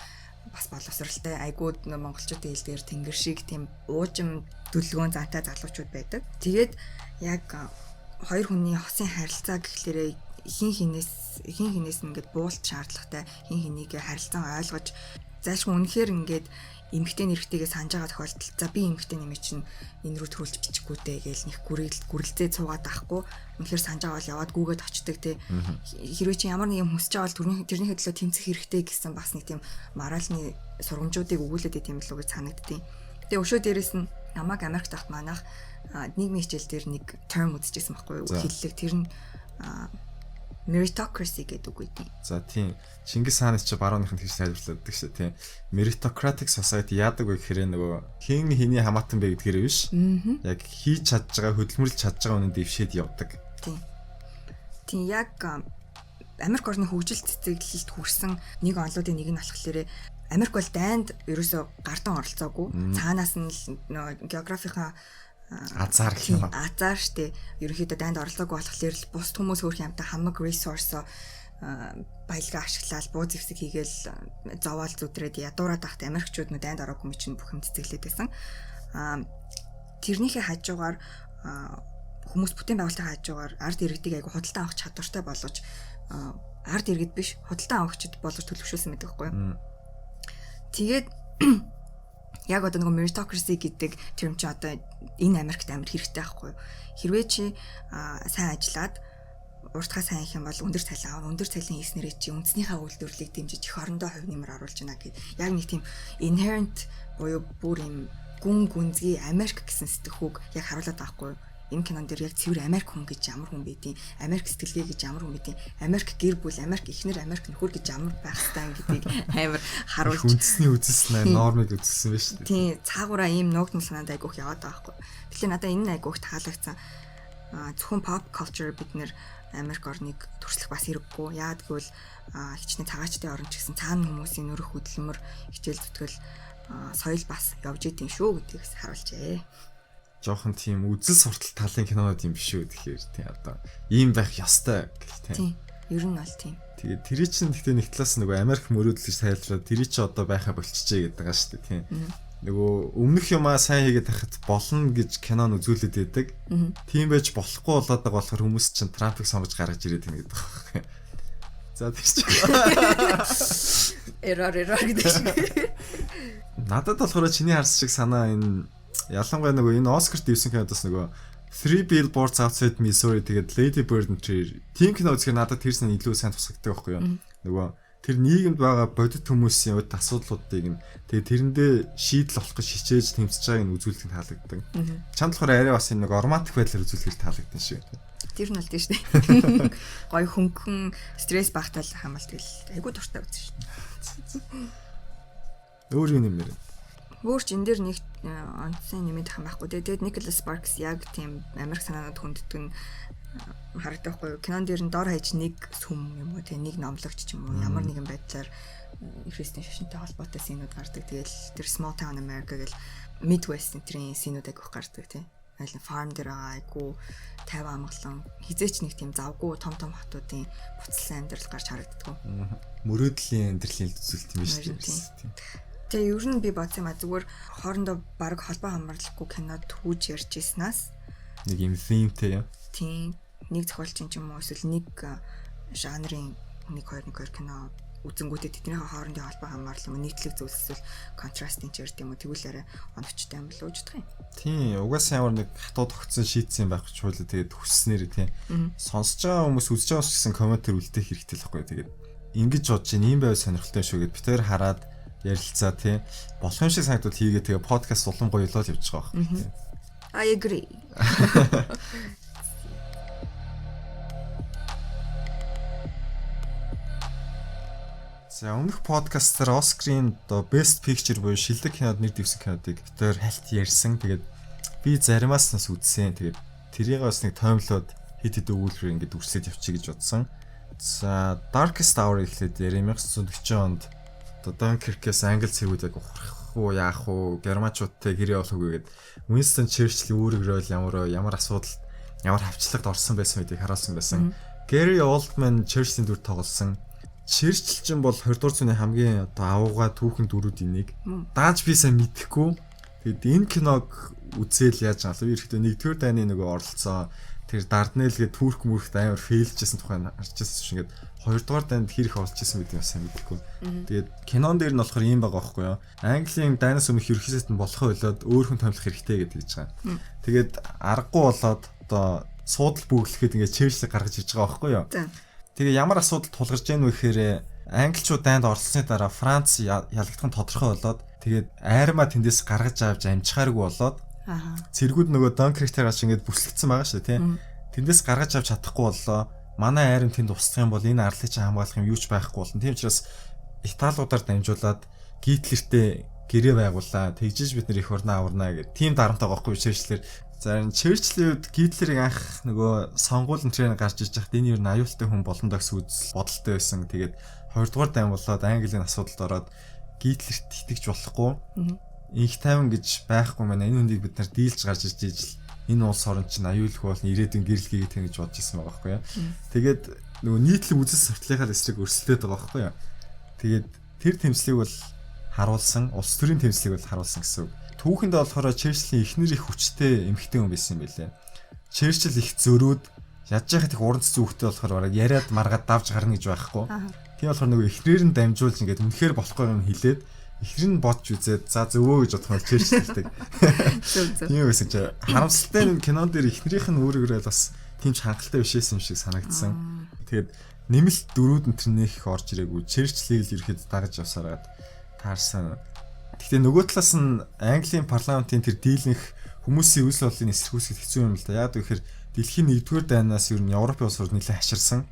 Бас боловсралтай айгууд монголчуудын хэл дээр тэнгэр шиг тийм уужим дүлгөөн зантай залуучууд байдаг. Тэгээд яг хоёр хүний хосын харилцаа гэхлээрээ хин хинээс ингээд буулт шаардлагатай хин хэнийг харилцан ойлгож заашгүй үнэхээр ингээд эмэгтэй нэрхтэйгээ санаж байгаа тохиолдолд за би эмэгтэй нэмээ чинь энэ рүү төрүүлж бичихгүй дээ гээл нэг гүрэлзээ цуугаад байхгүй үнэхээр санаж байгаа бол яваад гүүгээд очдөг те хэрвээ чи ямар нэг юм хүсэж байгаа бол тэрнийхээ төлөө тэмцэх хэрэгтэй гэсэн бас нэг тийм моральны сургамжуудыг өгүүлээд байт юм л уу гэж санагдтiin. Тэгээ өшөө дээрээс нь намайг Америкт авт манах нийгмийн хичээл дээр нэг term үзчихсэн байхгүй юу хэллэг тэр нь meritocracy гэдэг үг үү. За тийм Чингис хааны ч барууныхын тэгж тайлбарладаг шүү тийм. Meritocratic society яадаг вэ гэхээр нөгөө хэн хэний хамаатан бэ гэдгээр биш. Яг хийж чадж байгаа хөдөлмөрлж чадж байгаа үнэнд дэвшээд явдаг. Тийм. Тийм яг Америк орны хөгжил цэцэглэлд хүрсэн нэг онлуудын нэг нь болохоор Америк бол дайнд ерөөсөө гартан оролцоогүй. Цаанаас нь нөгөө географийн азар гэх юм. Азар штэ. Ерөнхийдөө дайнд оролцоогүй болохоор л бус хүмүүс хөрх юмтай хамаг ресурс баялгаа ашиглаад буу зэвсэг хийгээл зовоол зүтрээд ядуураад тахт Америкчууд нөө дайнд ороогүй чинь бүх юм цэцэглээд байсан. Тэрнийхээ хажуугаар хүмүүс бүтээн байгуулалтын хажуугаар ард иргэдийг айгу худалдан авах чадвартай болгож ард иргэд биш худалдан авахчд болгож төлөвшүүлсэн байдаг байхгүй юу? Тэгээд яг одоо нэг meritocracy гэдэг term чи одоо энэ Америкт амар хэрэгтэй байхгүй юу? Хэрвээ чи сайн ажиллаад уртгаа сайн их юм бол өндөр цалин хийснээрээ чи үндснийхээ үйлдвэрлэлийг дэмжиж эх орондоо хувь нэмэр оруулж байна гэд. Яг нэг тийм inherent буюу бүр юм гүнзгий Америк гэсэн сэтгхүүг яг харуулдаг байхгүй юу? Энэ кинон дээр яг цэвэр Америк хүн гэж ямар хүн байдیں۔ Америк сэтгэлгээ гэж ямар хүн байдیں۔ Америк гэр бүл, Америк эхнэр, Америк нөхөр гэж ямар байх ёстой гэдгийг амар харуулж хүнсний үзэсгэлэн нормыг үзсэн байж шүү дээ. Тийм, цаагаараа ийм нуугдсан санаанд айгуух яваад байгаа байхгүй. Тэгэхээр надад энэ айгуух таалагдсан. Зөвхөн pop culture бид нэр Америк орныг төрслөх бас хэрэггүй. Яагаад гэвэл хичнээн цагаачтай орн ч гэсэн цаана хүмүүсийн нөрөх хөдөлмөр, хичээл зүтгэл, соёл бас явж идэв шүү гэдгийг харуулжээ. Жохон тийм үзэл суртал талын кинонууд юм биш үү тэгэхээр тийм одоо ийм байх ёстой гэх тийм. Ер нь бол тийм. Тэгээд тэр чинь гэхдээ нэг талаас нөгөө Америк мөрөөдлөж тайлбараад тэр чинь одоо байхаа болчихжээ гэдэг байгаа шүү дээ тийм. Нөгөө өмнөх юмаа сайн хийгээд тахад болно гэж кинон үзүүлээд байдаг. Тийм байж болохгүй болоод байгаа болохоор хүмүүс чинь Трампыг сонгож гаргаж ирээд байна гэдэг байна. За тийм ч. Error гэдэг шиг. Надад болохоор чиний харс шиг санаа энэ ялангуяа нөгөө энэ Оскарт ивсэн кинодос нөгөө Three Billboards Outside Missouri тэгээд Lady Bird тийм кино үзэхээр надад тэрсэн илүү сайн тусагддаг байхгүй юу. Нөгөө тэр нийгэмд байгаа бодит хүмүүсийн үед асуудлуудыг тэгээд тэрэндээ шийдэл олох гэж хичээж тэмцэж байгааг нь үзүүлэх таалагддаг. Чамд болохоор арай бас энэ нэг романтик байдлаар үзүүлэхээр таалагдсан шүү. Тэр нь л тийм шүү дээ. Гой хөнгөн стресс багтаал хамаалт гэл айгуу дуртай үзсэн шүү. Өөр юм нэмэр. Өөрч энэ дээр нэг онцгийн нэмээд хам байхгүй. Тэгээд Nicholas Sparks яг тийм Америк санаанд хүнддэг нь харагддаг байхгүй. Кинон дээр нь дор хаяж нэг сүм юм уу тийм нэг номлогч ч юм уу ямар нэгэн байдлаар Христийн шашинтай холбоотой сценүүд гардаг. Тэгэл тэр Small Town America гэл Midwest энтрийн сценүүд агих гардаг тийм. Айл фарм дээр айгу 50 амгалан хизээч нэг тийм завгүй том хотуудын буцалсан амьдрал гарч харагддаг. Мөрөөдлийн амьдралын үзүүлэлт юм шүү дээ. Тэгээ ер нь би бодсон юм а зүгээр хоорондоо баг холбоо хамаарлахгүй кинод түүж ярьж ирснаас нэг юм theme-тэй юм. Тийм нэг зохиолч юм уу эсвэл нэг жанрын нэг хоёр кино үзэнгүүтээ тэднийхээ хоорондын холбоо хамаарлал нийтлэг зүйлс эсвэл контрастын ч ярьд юм уу тэгвэл арай оновчтой юм болоо гэж бодох юм. Тийм угаасаа ямар нэг хатуу тогтсон шийдсэн байх ч хуулаа тэгээд хүсснээр тийм сонсож байгаа хүмүүс үзэж байгаа гэсэн комментэр үлдээх хэрэгтэй л байхгүй тэгээд ингэж бодож ийм байв сонирхолтой шүү гэд битээр хараад ярилцаа тий. Болох юм шиг санагдвал хийгээ тэгээ подкаст улам гоёлол явж байгаа байх. I agree. За өмнөх подкастаар Оскарын Best Picture буюу шилдэг кинод нэр дэвсэн кинодыг битээр хальт ярьсан. Тэгээд би заримаас нас үзсэн. Тэгээд тэрийг бас нэг тоймлоод хэд хэд өгүүлбэр ингэж үрсээд явчих гэж бодсон. За Darkest Hour гэхлээр 1940 онд Dunkirk-с англи цэргүүд яг ухрах уу яах уу германчуудтай гэрээ болох үгээд Winston Churchill үүрэгрэл ямар асуудал ямар хавчлагд орсон байсан гэдгийг харуулсан байсан. Gary Oldman Churchill-ийн дүр тоглосон. Churchill ч бол 20 дугаар зууны хамгийн авууга түүхэн дүрүүдийн нэг. Дааж би сайн мэдэхгүй. Тэгэд энэ киног үзэл яаж байгаа. Би ихдээ 1-р дайны нөгөө оролцоо тэр Dardanelle-гээ Турк мөрхт амар фейлжсэн тухайн харчихсан чинь ингээд хоёрдугаар дайнд хэр их олж исэн гэдэг юм сайн мэдэхгүй. Тэгээд кинон дээр нь болохоор ийм байгаа байхгүй юу? Английн дайнаас өмнөх ерөнхийдөө болохоо болоод өөр хүн томилох хэрэгтэй гэдэг гэж байгаа. Тэгээд аргагүй болоод одоо суудал бүглэхэд ингээд Черчиллийг гаргаж иж байгаа байхгүй юу? Тэгээ ямар асуудал тулгарч ийн вэ гэхээр англичууд дайнд орсны дараа Франц ялагдах нь тодорхой болоод тэгээд айрмаа тэндээс гаргаж авч амжихааргүй болоод цэргүүд нөгөө Донкирктэйгаш ингээд бүслэгдсэн байгаа шүү тийм. Тэндээс гаргаж авч чадахгүй боллоо. Манай айрам тэнд устгах юм бол энэ арлыг чинь хамгаалах юм юу ч байхгүй болно. Тийм учраас Италиудаар дамжуулаад Гитлертэй гэрээ байгууллаа. Тэгжиж бид нэр их орноо аварна гэх тийм дарамттай байгаа байхгүй Черчиллэр. За энэ Черчиллийн үед Гитлерийг анх нөгөө сонгуулийн тренер гарч иж хахад энэ юу н аюултай хүн болон дагс үзэл бодолтой байсан. Тэгээд хоёрдугаар дайм болоод Английн асуудалд ороод Гитлерт итгэж болохгүй. Инх тайван гэж байхгүй маань энэ хүнийг бид нар дийлж гарч иж ижил энэ улс орн чинь аюулгүй болно ирээдүйн гэрэл гээгээд ингэж бодож ирсэн байгаа байхгүй юу. Тэгээд нөгөө нийтлэг үзэл сурталынхаа эсрэг өрсөлдөд байгаа байхгүй юу. Тэгээд тэр тэмцлийг бол харуулсан, улс төрийн тэмцлийг бол харуулсан гэсэн үг. Түүхэндээ болохоор Черчиллийн эхнэр их хүчтэй эмэгтэй хүн байсан юм байлээ. Черчил их зөрөөд ядж яхад их уран цэцэн хүүхдээ болохоор бараг яриад маргаад давж гарна гэж байхгүй. Тийм болохоор нөгөө эхнэрээр нь дамжуулж ингээд үнэхээр болохгүй юм хэлээд эхнэр нь бодж үзээд за зөвөө гэж бодох нь Черчилтэй. Тийм байсан чи харамсалтай нь кинон дээр эхнэрийнх нь өөрөөрөө бас тийм ч хангалттай биш юм шиг санагдсан. Тэгээд нэмэлт дөрүүд нь тэрнийх их орж ирээгүй. Черчиллийг л ерөөд дагаж явсараад таарсан. Гэхдээ нөгөө талаас нь Английн парламентын тэр дийлэнх хүмүүсийн үйл бодлын эсэргүүцэд хэцүү юм л да. Яг гэхээр дэлхийн 1-р дайнаас ер нь Европын улсууд нэлээд хаширсан.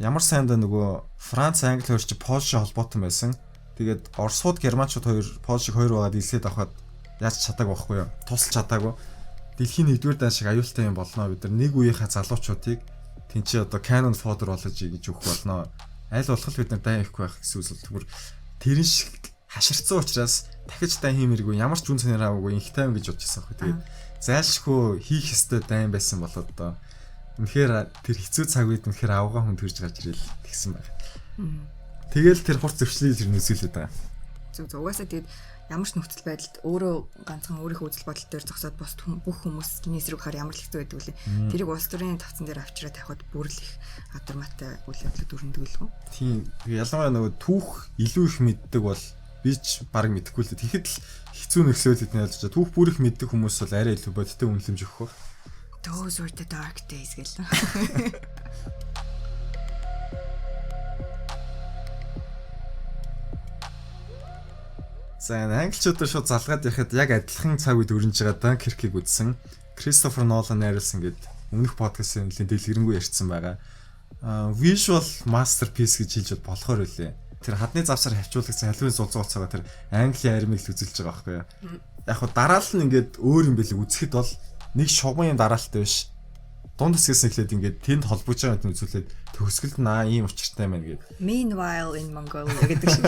Ямар сайндаа нөгөө Франц, Англи хоёр ч Польштой холбоотой байсан. Тэгээд Оросууд, Германчууд хоёр Польшиг хоёр байгаад илсээд авахад яаж чадаагүй байхгүй юу? Тусалж чадаагүй. Дэлхийн 1-р дайн шиг аюултай юм болно. Бид нар нэг үеийнхаа залуучуудыг тэнцээ одоо cannon fodder болгож ийж өгөх болно. Аль болох бид нар дайн ихгүй байх гэсэн үсэл тэгвэр тэрэн шиг хаширцсан учраас дахиж дайн хиймэргүй ямар ч үн цэнээр аваагүй инх тайван гэж бодож байсан байхгүй. Тэгээд зайлшгүй хийх ёстой дайн байсан болоод одоо үнэхээр тэр хэцүү цаг үед үнэхээр авгаа хүн төрж гарч ирэл тэгсэн байна. Тэгэл тэр хурц зөрчлийг тэр нүсгэлээд байгаа. Зөв угаасаа тэгээд ямар ч нөхцөл байдалд өөрөө ганцхан өөрийнхөө үзэл бодол дээр зогсоод бос бүх хүмүүс чиний эсрэг хараа ямар л хэцүү байдаг үлээ. Тэрийг улс төрийн тавцан дээр авчираа тавихад бүр л их адармаатай үйл явдлууд өрнөдөг л гоо. Тийм. Ялангуяа нөгөө түүх илүү их мэддэг бол би ч баг мэдэхгүй л тэгэхэд л хэцүү нөхцөлөд эдний ялж байгаа. Түүх бүр их мэддэг хүмүүс бол арай илүү бодиттой үнэлэмж өгөх баг. Those were the dark days гэлээ. За англичуудаа шууд залгаад яхад яг адилхан цаг үед өрнж байгаа Dunkirk-ийг үзсэн. Christopher Nolan найруулсан гэдэг өмнөх подкастын нэлийн дэлгэрэнгүй ярьсан байгаа. Visual masterpiece гэж хэлж болохоор үлээ. Тэр хадны завсар хавчуулагдсан халуун зулзуу болцоогоо тэр Английн армийг л үзүүлж байгаа байхгүй юу. Яг хуу дараал нь ингээд өөр юм бэлэг үзэхэд бол нэг шугам юм дараалтай биш. Дунд хэсгээс эхлээд ингээд тэнд холбож байгаа юм үзүүлээд төгсгөлд наа ийм учиртай байна гэдэг. Meanwhile in Mongolia гэдэг шиг.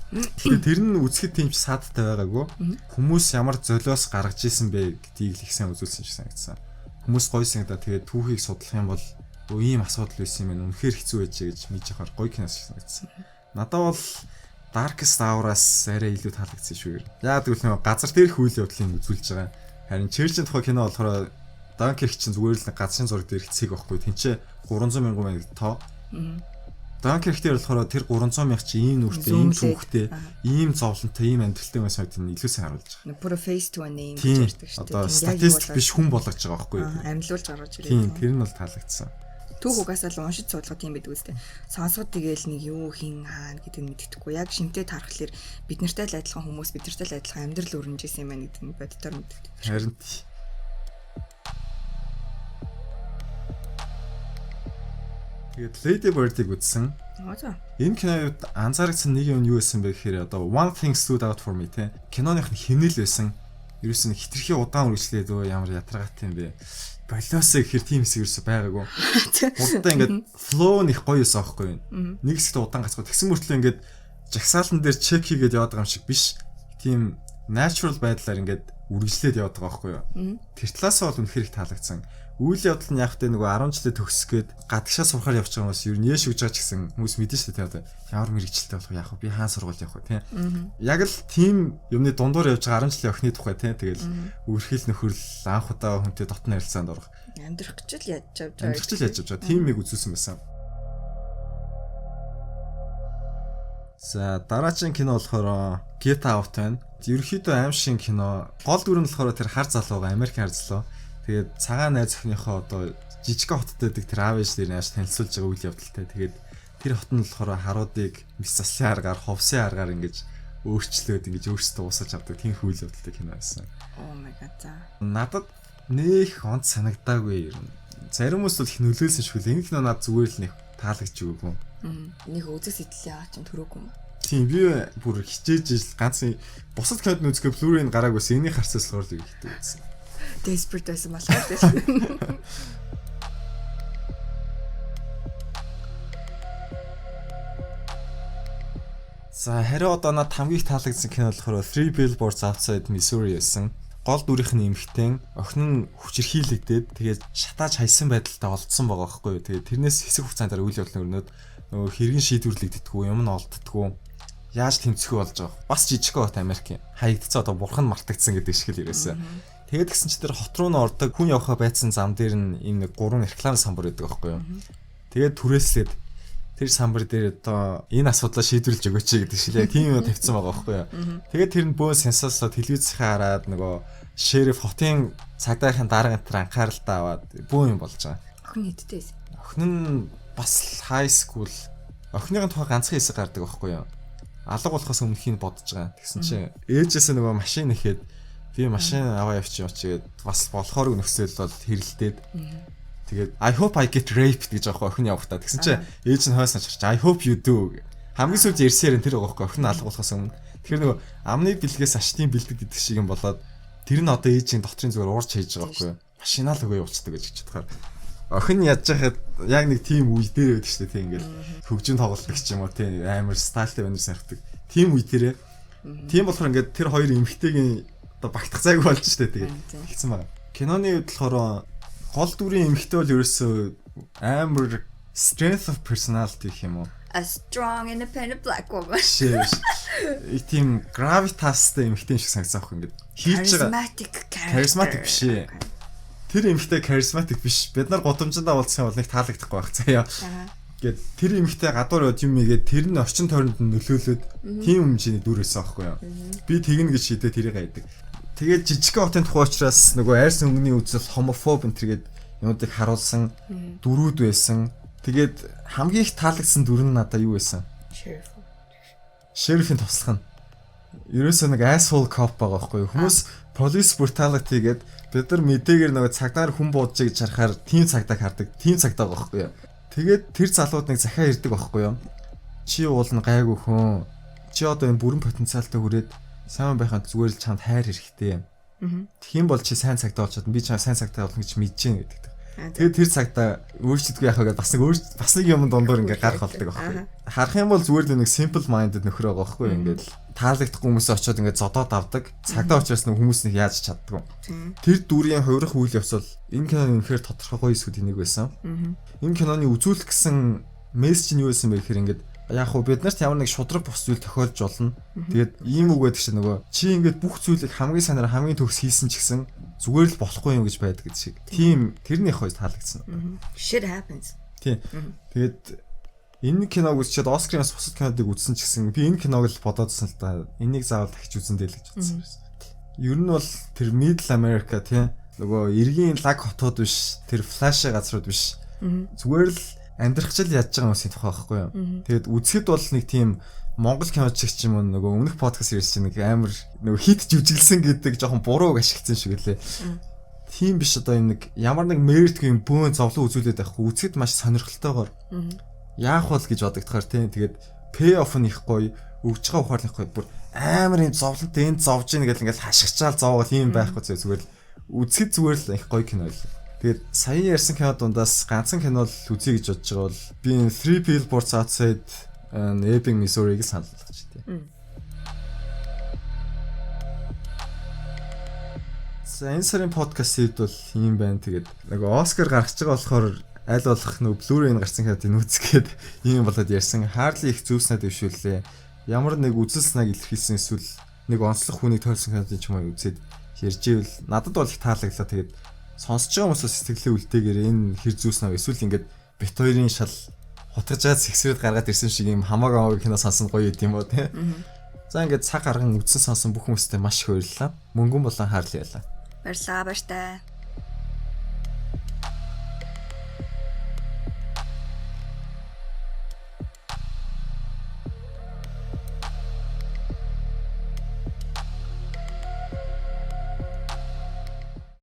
Тэгэхээр тэр нь үзэхэд тийм ч саадтай байгаагүй. Хүмүүс ямар золиос гаргаж исэн бэ гэдгийг л их сайн үзүүлсэн шиг санагдсан. Хүмүүс гоё санагдаа тэгээд түүхийг судлах юм бол ийм асуудал байсан юм байна. Үнэхээр хэцүү байж гэж мэдж яхаар гоё киноос шиг санагдсан. Надад бол Darkest Hour-аас арай илүү таалагдсан шүү. Яа гэвэл нэг газар дээрх үйл явдлыг үзүүлж байгаа. Харин Churchill тухай кино болохоор Dunkirk чинь зүгээр л газрын зураг дээр хэцэг байхгүй. Тинчээ 300 мянган байна тоо. Dunkirk дээр болохоор тэр 300 мянга чи ийм нүртэй, ийм түүхтэй, ийм зовлонтой, ийм амьдралтай байсан гэдгийг илүү сайн харуулж байгаа. Пүрэ face to a name гэж ярьдаг шүү дээ. Одоо статистик биш хүн болгож байгаа байхгүй юу? Амьлуулж гаргаж ирээ. Тийм, тэр нь бол таалагдсан. Түүх угаасаа л уншиж судлах тийм байдаг үстэй. Сонсоход тэгээл нэг юу хин хаана гэдэг нь мэддэхгүй. Яг шинтэй тархахлаар бид нартай л адилхан хүмүүс бид нартай л адилхан амьдрал өрнөж исэн юм байна гэдэг нь боддоор мэддэг. Харин тэгээд Lady Bird-ийг үзсэн. Энэ кинонд анзаарсан нэг юм юу байсан бэ гэхээр одоо One Thing Stood Out for Me те. Киноных нь хэмнэл байсан. Ерөөс нь хитрхи удаан үргэлжлээд өө ямар ядаргаатай юм бэ. Болоосоо гэхээр тийм хэсэг ерөөсөө байгаагүй. Урдаа ингээд flow нь их гоё байсан аахгүй юу. Нэг хэсэгт удаан гацгаа. Тэгсэн мөртлөө ингээд жагсаалан дээр чек хийгээд яваад байгаа юм шиг биш. Тийм natural байдлаар ингээд үргэлжлээд яваад байгаа аахгүй юу. Тэр талаас бол үнэхээр их таалагдсан. үйл явдал нь яг тэ нөгөө 10 жилээ төгсгөөд гадагшаа сурахаар явж байгаа хүмүүс ер нь яаш өгж байгаа ч гэсэн хүмүүс мэдэн шүү дээ одоо ямар мэрэгчлээ болох яах вэ би хаан сургууль явах вэ тийм яг л тийм юмны дундуур явж байгаа 10 жилийн охины тухай тийм тэгэл үрхэл нөхөрл анх удаа хүнтэй дотны харилцаанд орох амьдрах гэж л яаж байгаа тийм миг үзүүлсэн байсан. За дараагийн кино болохоор Get Out байна. Ерөнхийдөө аим шиг кино. Гол дүр нь болохоор тэр хар залууга Америк хар залуу. Тэгээд цагаан найз охиныхоо одоо жижиг хотод байдаг тэр аав ээж дээр яаж танилцуулж байгаа үйл явдалтай. Тэгээд тэр хот нь болохоор харуудыг мис заслын аргаар, ховсын аргаар ингэж өөрчлөөд ингэж өөрсдөө уусаж авдаг тийм үйл явдалтай кино байсан. Oh my god. За. Надад нэх онц санагдаагүй юм. Зарим хүмүүс бол их нөлөөлсөн шүү дээ. Энэ кино надад зүгээр л нэг таалагдж өгөөгүй. Нэг үзэс идэлээ аа ч төрөөгүй юм. Тийм би бүр хичээж ганц бусад кинод нүцгээ Blu-ray-г гараагүйс энийг харсаас л их хэвтэй байсан. Desperate байсан болохоор тийм. За хариу одоо надад хамгийн их таалагдсан кино болохоор Three Billboards Outside Missouri байсан. Гол дүрийнх нь эмэгтэй охин нь хүчирхийлэгдээд тэгээд шатааж хайсан байдалтай олдсон байгаа байхгүй юу. Тэгээд тэрнээс хэсэг хугацаанд үйл явдлын өрнөд нөгөө хэргийн шийдвэрлэгддэггүй юм нь олддоггүй. Яаж тэмцэхүү болж байгаа. Бас жижиг хот Америк хаягдцаа одоо бурхан мартагдсан гэдэг шиг л ирээсэн. Тэгээд гисэн чи тэр хот руу н ордог хүн явахаа байцсан зам дээр нь ийм нэг 3 реклам самбар байдаг байхгүй юу. Тэгээд түрээслээд тэр самбар дээр одоо энэ асуудлаа шийдвэрлэж өгөөч гэдэг шиг яг тийм юм тавьсан байгаа байхгүй юу. Тэгээд тэр нь бөө сенсаслоо телевизээ хараад нөгөө шериф хотын цагдаагийн дарга энэ анхааралтай аваад бөө юм болж байгаа. Охин хэдтэй байсан. Охин нь бас high school. Охиныгын тухай ганцхан хэсэг гардаг байхгүй юу. Алга болохоос өмнөхийг бодож байгаа. Тэгсэн чинь ээжээс нөгөө машин нэхэд би машин аваа явчих гээд бас болохоор нөхцөл бол хэрэлдээд тэгээд I hope I get raped гэж аахгүй охин явахтаа. Тэгсэн чинь ээж нь хойсноо чарч I hope you do. Хамгийн сүүлд ярьсээр тэр байгаа байхгүй охин алга болохоос өмнө. Тэгэхээр нөгөө амны бэлгээс аштын бэлдэг гэдэг шиг юм болоод тэр нь одоо ээжийн дотрын зүгээр уурч хийж байгаа байхгүй юу. Машинаа л өгөө явуулцдаг гэж бодохоор охин ядж байхад яг нэг тийм үе дээр байдаг шүү дээ тийм ингээл хөгжим тоглолт гэх юм уу тийм амар стайлтай байна санагддаг. Тийм үе дээрээ. Тийм болохоор ингээд тэр хоёр эмэгтэйгийн одоо багтах зайг болж шүү дээ тэгээд хэлсэн байна. Киноны хувьд болохоор гол дүрийн эмэгтэй бол ерөөсөө амар strength of personality гэх юм уу? A strong independent black woman. Тийм gravitas-тай эмэгтэй шиг санагдсан ах ингээд хийж байгаа. Charismatic биш ээ. Тэр эмэгтэй charismatic биш. Бид нар годомжиндаа уулзсан бол нэг таалагдахгүй байх заяа. Гэт тэр эмэгтэй гадуур явж юм игээд тэр нь орчин тойронд нь нөлөөлөд тийм хэмжээний дүр байсан аахгүй юу. Би тэгнэ гэж шийдээ тэрийг хайдаг. Тэгээд жижиг хотын тухай учраас нөгөө айрс өнгөний үзэл homophobe энтергээд юмудыг харуулсан дөрүүд байсан. Тэгээд хамгийн их таалагдсан дүр нь надад юу байсан? Sheriff-ийн туслах нь. Ерөөсөө нэг asshole cop байгаа байхгүй юу. Хүмүүс police brutality гээд бид нар мэдээгээр нөгөө цагдаар хүн буудж гэж харахаар тийм цагдааг хардаг. Тийм цагдааг байхгүй юу. Тэгээд тэр залууд нэг захиа ирдэг байхгүй юу. Чи уулна гайгүй хүн. Чи одоо энэ бүрэн потенциалтай хүрээд сайн байханд зүгээр л чамд хайр хэрэгтэй. Тэгхийн бол чи сайн цагтаа болчиход би чам сайн цагтаа болно гэж мэдэж гин гэдэг. Тэгээд тэр цагтаа өөрчлөлтгүй яхаа гэдээ бас нэг юм дундуур ингээ гарах болдог байхгүй. Харах юм бол зүгээр л нэг simple minded нөхөр байгаа байхгүй ингээд таалагдахгүй хүмүүс очиод ингээд зодоод авдаг. Цагтаа учраас нэг хүмүүс нэг яаж чаддгүй. Тэр дүрийн хувирах үйл явц бол энэ киноны үнэхээр тодорхой гоё эсүүд энийг байсан. Энэ киноны үзүүлэх гэсэн мессеж нь юу байсан бэ гэхээр ингээд яг хөө бид нарт ямар нэг шудраг бус зүйл тохиолж болно. Тэгээд ийм үг байдаг чинь нөгөө чи ингээд бүх зүйлийг хамгийн санаар хамгийн төгс хийсэн ч гэсэн зүгээр л болохгүй юм гэж байдаг гэдэг шиг. Тийм тэрний их хой таалагдсан. Shit happens. Тийм. Тэгээд энэ киног үзчихэд Оскараас бусад кинодыг үзсэн ч гэсэн би энэ киног л бодоодсэн л да. Энийг заавал дахиж үзэндэй л гэж бодсон байсан. Ер нь бол тэр Middle America тийм нөгөө эргийн лаг хотууд биш, тэр флаши газрууд биш. Зүгээр л амьдрах чил яаж байгаа юмсийн тухай байхгүй юу. Тэгээд үзэхэд бол нэг тийм Монгол киноч ч юм уу нөгөө өмнөх подкаст ирсэн нэг амар нөгөө хит жүжиглсэн гэдэг жоохон буруу ашигласан шиг лээ. Тийм биш одоо юм нэг ямар нэг merit-гүй юм бөөн зовлон үзүүлээд байхгүй. Үзэхэд маш сонирхолтойгоор яах вэ гэж бодогдохоор тийм тэгээд pay-off нь их гоё, өгж байгаа ухаал их гоё. Бүр амар юм зовлонтой энд зовж ийн гэл ингээл хашгичаал зовоол юм байхгүй зүгээр л үзэхэд зүгээр л их гоё кино л. Тэгээд сая ярьсан кино дундаас ганцхан кино л үзье гэж бодож байгаа бол би Three Billboards Outside Ebbing, Missouri-г санал болгож тээ. За энэ сарын подкастд бол юм байна. Тэгээд нөгөө Оскар гарч байгаа болохоор аль болох нөгөө Blu-ray гарсан хэвээр үзгээд юм болоод ярьсан. Harley их зүйлснээ дэвшүүллээ. Ямар нэг үзэлснэг илэрхийлсэн эсвэл нэг онцлог хүнийг тойрсон хэвээр ч юм уу үзээд ярьж ивэл надад бол их таалагдлаа. Тэгээд сонсож байгаа хүмүүсээс сэтгэлээ үлдээгээр энэ хэр зүйлснэг эсвэл ингээд бит хоёрын шал хутгаж байгаа сэгсрээд гаргаад ирсэн шиг юм хамаагаа кино сонсон гоё юм уу те. За ингээд цаг гарган үзсэн сонсон бүх хүмүүстээ маш их баярлалаа. Мөнгөн болон Harley ялаа. Баярлалаа баяртай.